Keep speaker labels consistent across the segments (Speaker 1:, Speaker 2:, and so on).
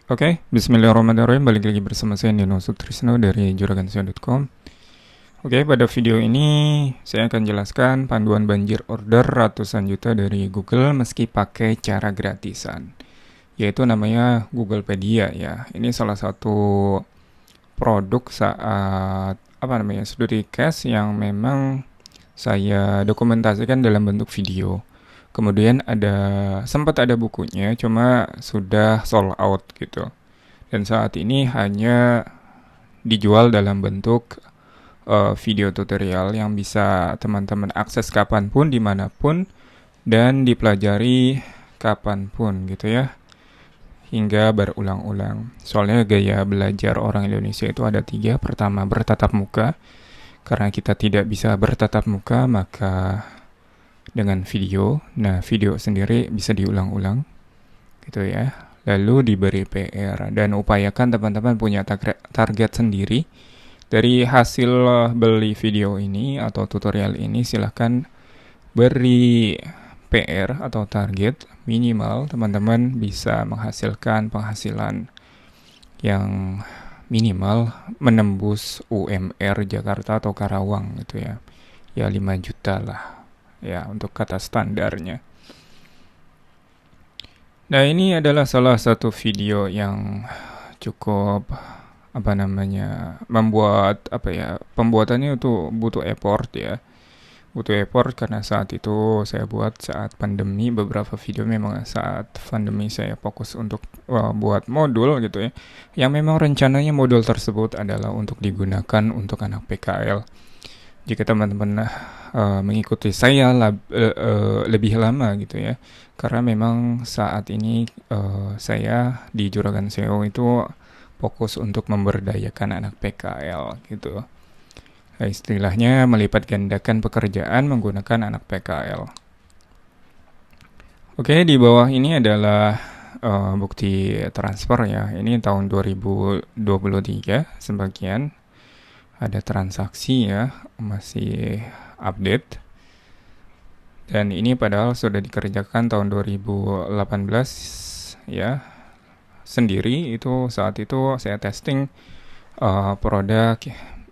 Speaker 1: Oke, bismillahirrahmanirrahim. Balik lagi bersama saya Nino Sutrisno dari juragansio.com. Oke, pada video ini saya akan jelaskan panduan banjir order ratusan juta dari Google meski pakai cara gratisan, yaitu namanya Googlepedia ya. Ini salah satu produk saat studi case yang memang saya dokumentasikan dalam bentuk video. Kemudian sempat ada bukunya, cuma sudah sold out gitu. Dan saat ini hanya dijual dalam bentuk video tutorial yang bisa teman-teman akses kapanpun, dimanapun, dan dipelajari kapanpun gitu ya. Hingga berulang-ulang. Soalnya gaya belajar orang Indonesia itu ada 3. Pertama, bertatap muka. Karena kita tidak bisa bertatap muka, maka dengan video. Nah, video sendiri bisa diulang-ulang gitu ya. Lalu diberi PR dan upayakan teman-teman punya target sendiri. Dari hasil beli video ini atau tutorial ini, silahkan beri PR atau target minimal teman-teman bisa menghasilkan penghasilan yang minimal menembus UMR Jakarta atau Karawang gitu ya. Ya 5 juta lah ya untuk kata standarnya. Nah, ini adalah salah satu video yang cukup membuat pembuatannya itu butuh effort ya. Butuh effort karena saat itu saya buat saat pandemi. Beberapa video memang saat pandemi saya fokus untuk buat modul gitu ya, yang memang rencananya modul tersebut adalah untuk digunakan untuk anak PKL. Jika teman-teman mengikuti saya lebih lama gitu ya, karena memang saat ini saya di Juragan SEO itu fokus untuk memberdayakan anak PKL gitu. Istilahnya melipat gandakan pekerjaan menggunakan anak PKL. Oke, di bawah ini adalah bukti transfer ya. Ini tahun 2023 sebagian. Ada transaksi ya, masih update. Dan ini padahal sudah dikerjakan tahun 2018 ya. Sendiri itu saat itu saya testing produk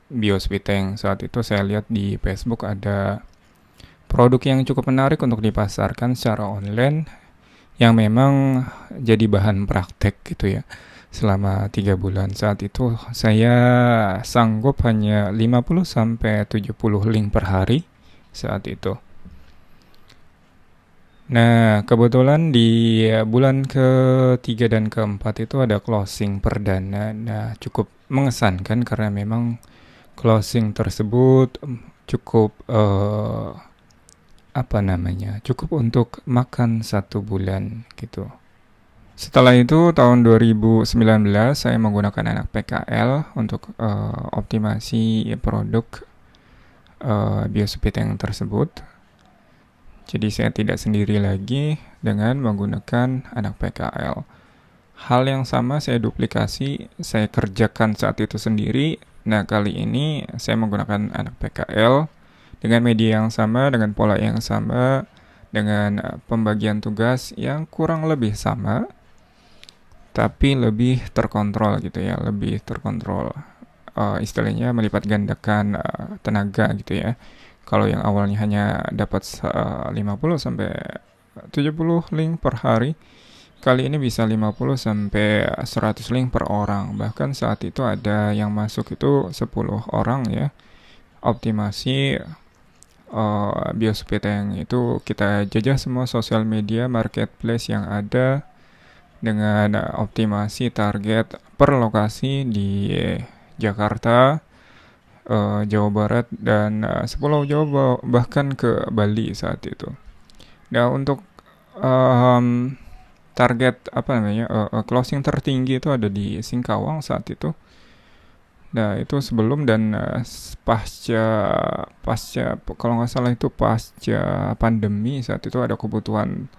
Speaker 1: Bioswiteng. Saat itu saya lihat di Facebook ada produk yang cukup menarik untuk dipasarkan secara online yang memang jadi bahan praktek gitu ya. Selama 3 bulan saat itu saya sanggup hanya 50-70 link per hari saat itu. Nah, kebetulan di bulan ke-3 dan ke-4 itu ada closing perdana. Nah, cukup mengesankan karena memang closing tersebut cukup cukup untuk makan 1 bulan gitu. Setelah itu tahun 2019 saya menggunakan anak PKL untuk optimasi produk Bioswiteng tersebut. Jadi saya tidak sendiri lagi dengan menggunakan anak PKL. Hal yang sama saya duplikasi, saya kerjakan saat itu sendiri. Nah, kali ini saya menggunakan anak PKL dengan media yang sama, dengan pola yang sama, dengan pembagian tugas yang kurang lebih sama, tapi lebih terkontrol gitu ya, lebih terkontrol. Istilahnya melipat gandakan tenaga gitu ya. Kalau yang awalnya hanya dapat 50-70 link per hari, kali ini bisa 50-100 link per orang. Bahkan saat itu ada yang masuk itu 10 orang ya. Optimasi Bioswiteng itu kita jajah semua sosial media marketplace yang ada dengan optimasi target per lokasi di Jakarta, Jawa Barat, dan Pulau Jawa, bahkan ke Bali saat itu. Nah, untuk target closing tertinggi itu ada di Singkawang saat itu. Nah, itu sebelum dan pasca kalau nggak salah itu pasca pandemi, saat itu ada kebutuhan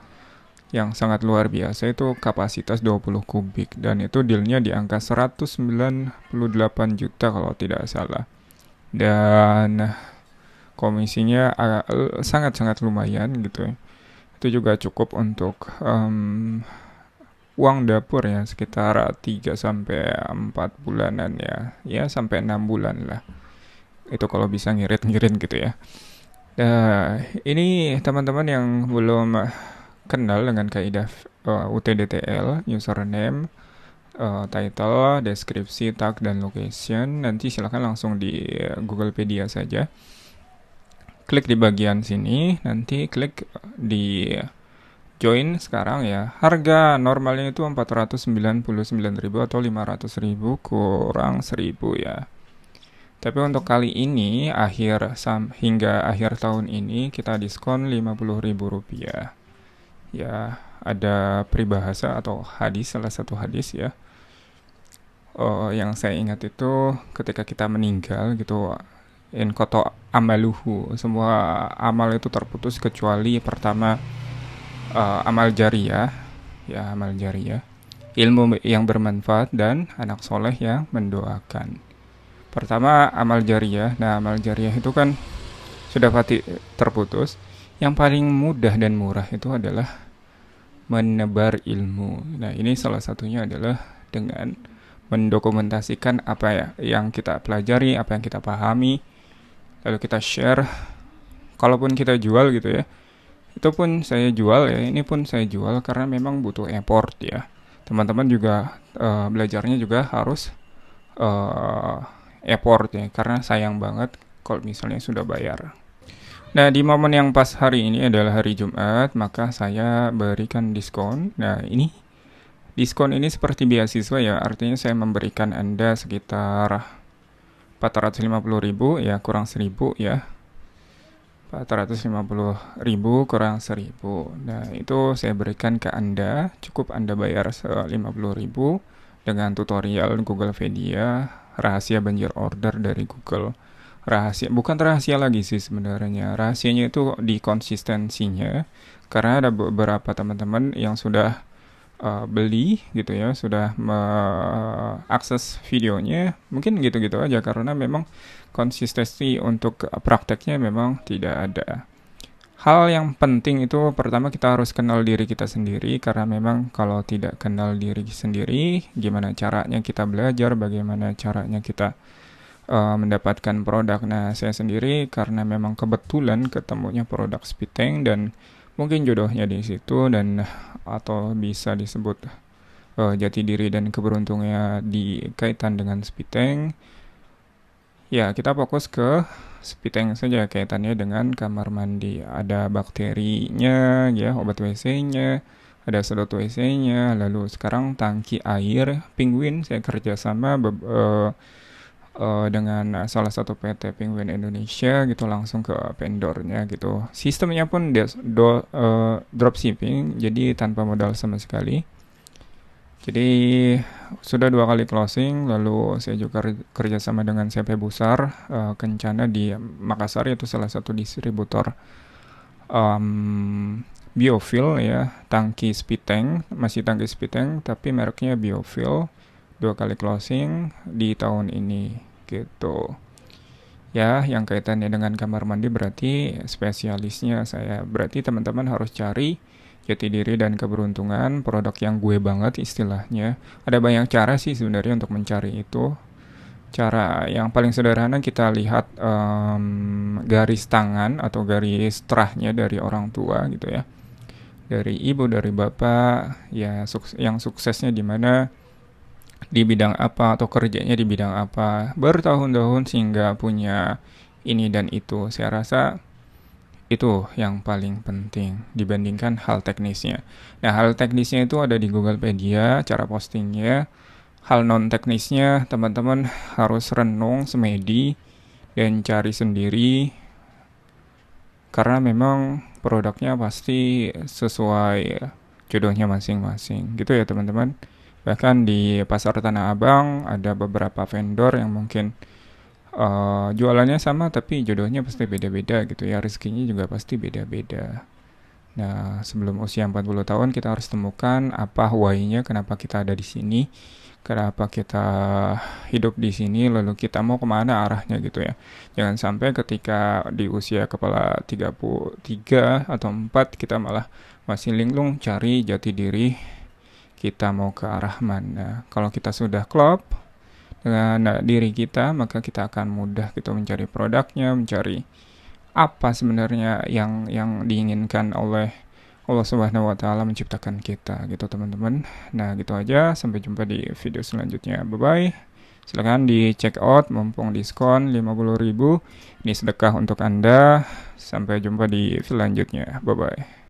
Speaker 1: yang sangat luar biasa, itu kapasitas 20 kubik dan itu dealnya di angka 198 juta kalau tidak salah. Dan komisinya sangat-sangat lumayan gitu ya. Itu juga cukup untuk uang dapur ya sekitar 3 sampai 4 bulanan ya. Ya sampai 6 bulan lah. Itu kalau bisa ngirit-ngirit gitu ya. Nah, ini teman-teman yang belum kenal dengan kaidah UTDTL, username, title, deskripsi, tag, dan location, nanti silakan langsung di Googlepedia saja. Klik di bagian sini, nanti klik di join sekarang ya. Harga normalnya itu 499.000 atau 500.000 kurang 1.000 ya. Tapi untuk kali ini hingga akhir tahun ini kita diskon Rp50.000. Ya, ada peribahasa atau hadis, salah satu hadis ya. Yang saya ingat itu ketika kita meninggal gitu, in koto amaluhu, semua amal itu terputus kecuali pertama amal jariyah, ya amal jariyah, ilmu yang bermanfaat dan anak soleh yang mendoakan. Pertama amal jariyah. Nah, amal jariyah itu kan sudah pasti terputus. Yang paling mudah dan murah itu adalah menebar ilmu. Nah, ini salah satunya adalah dengan mendokumentasikan apa ya yang kita pelajari, apa yang kita pahami, lalu kita share. Kalaupun kita jual gitu ya, itu pun saya jual ya, ini pun saya jual karena memang butuh effort ya. Teman-teman juga belajarnya juga harus effort ya, karena sayang banget kalau misalnya sudah bayar. Nah, di momen yang pas hari ini adalah hari Jumat, maka saya berikan diskon. Nah, ini diskon ini seperti beasiswa ya, artinya saya memberikan Anda sekitar 450.000 ya, kurang 1.000 ya. 450.000 kurang 1.000. Nah, itu saya berikan ke Anda, cukup Anda bayar 50.000 dengan tutorial Googlepedia, rahasia banjir order dari Google. Rahasia, bukan rahasia lagi sih sebenarnya. Rahasianya itu di konsistensinya, karena ada beberapa teman-teman yang sudah beli gitu ya, sudah akses videonya, mungkin gitu-gitu aja karena memang konsistensi untuk prakteknya memang tidak ada. Hal yang penting itu pertama kita harus kenal diri kita sendiri, karena memang kalau tidak kenal diri sendiri, gimana caranya kita belajar, bagaimana caranya kita mendapatkan produk. Nah, saya sendiri karena memang kebetulan ketemunya produk Speedtank dan mungkin jodohnya di situ, dan atau bisa disebut jati diri dan keberuntungannya dikaitan dengan Speedtank. Ya, kita fokus ke Speedtank saja, kaitannya dengan kamar mandi. Ada bakterinya, ya, obat WC-nya, ada sedot WC-nya, lalu sekarang tangki air Penguin. Saya kerjasama dengan salah satu PT Penguin Indonesia gitu, langsung ke vendornya gitu. Sistemnya pun dropshipping, jadi tanpa modal sama sekali. Jadi sudah 2 kali closing, lalu saya juga kerjasama dengan CP Busar Kencana di Makassar, yaitu salah satu distributor biofuel ya, tangki Speedtank, masih tangki Speedtank tapi mereknya biofuel. 2 kali closing di tahun ini gitu ya. Yang kaitannya dengan kamar mandi berarti spesialisnya saya. Berarti teman-teman harus cari jati diri dan keberuntungan, produk yang gue banget istilahnya. Ada banyak cara sih sebenarnya untuk mencari itu. Cara yang paling sederhana kita lihat garis tangan atau garis terahnya dari orang tua gitu ya, dari ibu, dari bapak ya, yang suksesnya di mana, di bidang apa, atau kerjanya di bidang apa bertahun-tahun sehingga punya ini dan itu. Saya rasa itu yang paling penting dibandingkan hal teknisnya. Nah, hal teknisnya itu ada di Googlepedia, cara postingnya. Hal non teknisnya teman-teman harus renung semedi dan cari sendiri, karena memang produknya pasti sesuai jodohnya masing-masing gitu ya teman-teman. Bahkan di pasar Tanah Abang ada beberapa vendor yang mungkin jualannya sama tapi jodohnya pasti beda-beda gitu ya, rezekinya juga pasti beda-beda. Nah, sebelum usia 40 tahun kita harus temukan apa why-nya, kenapa kita ada di sini, kenapa kita hidup di sini, lalu kita mau kemana arahnya gitu ya. Jangan sampai ketika di usia kepala 33 atau 4 kita malah masih linglung cari jati diri kita mau ke arah mana. Kalau kita sudah klop dengan diri kita, maka kita akan mudah gitu mencari produknya, mencari apa sebenarnya yang diinginkan oleh Allah Subhanahu wa taala menciptakan kita gitu teman-teman. Nah, gitu aja, sampai jumpa di video selanjutnya. Bye bye. Silahkan di check out mumpung diskon 50.000. Ini sedekah untuk Anda. Sampai jumpa di video selanjutnya. Bye bye.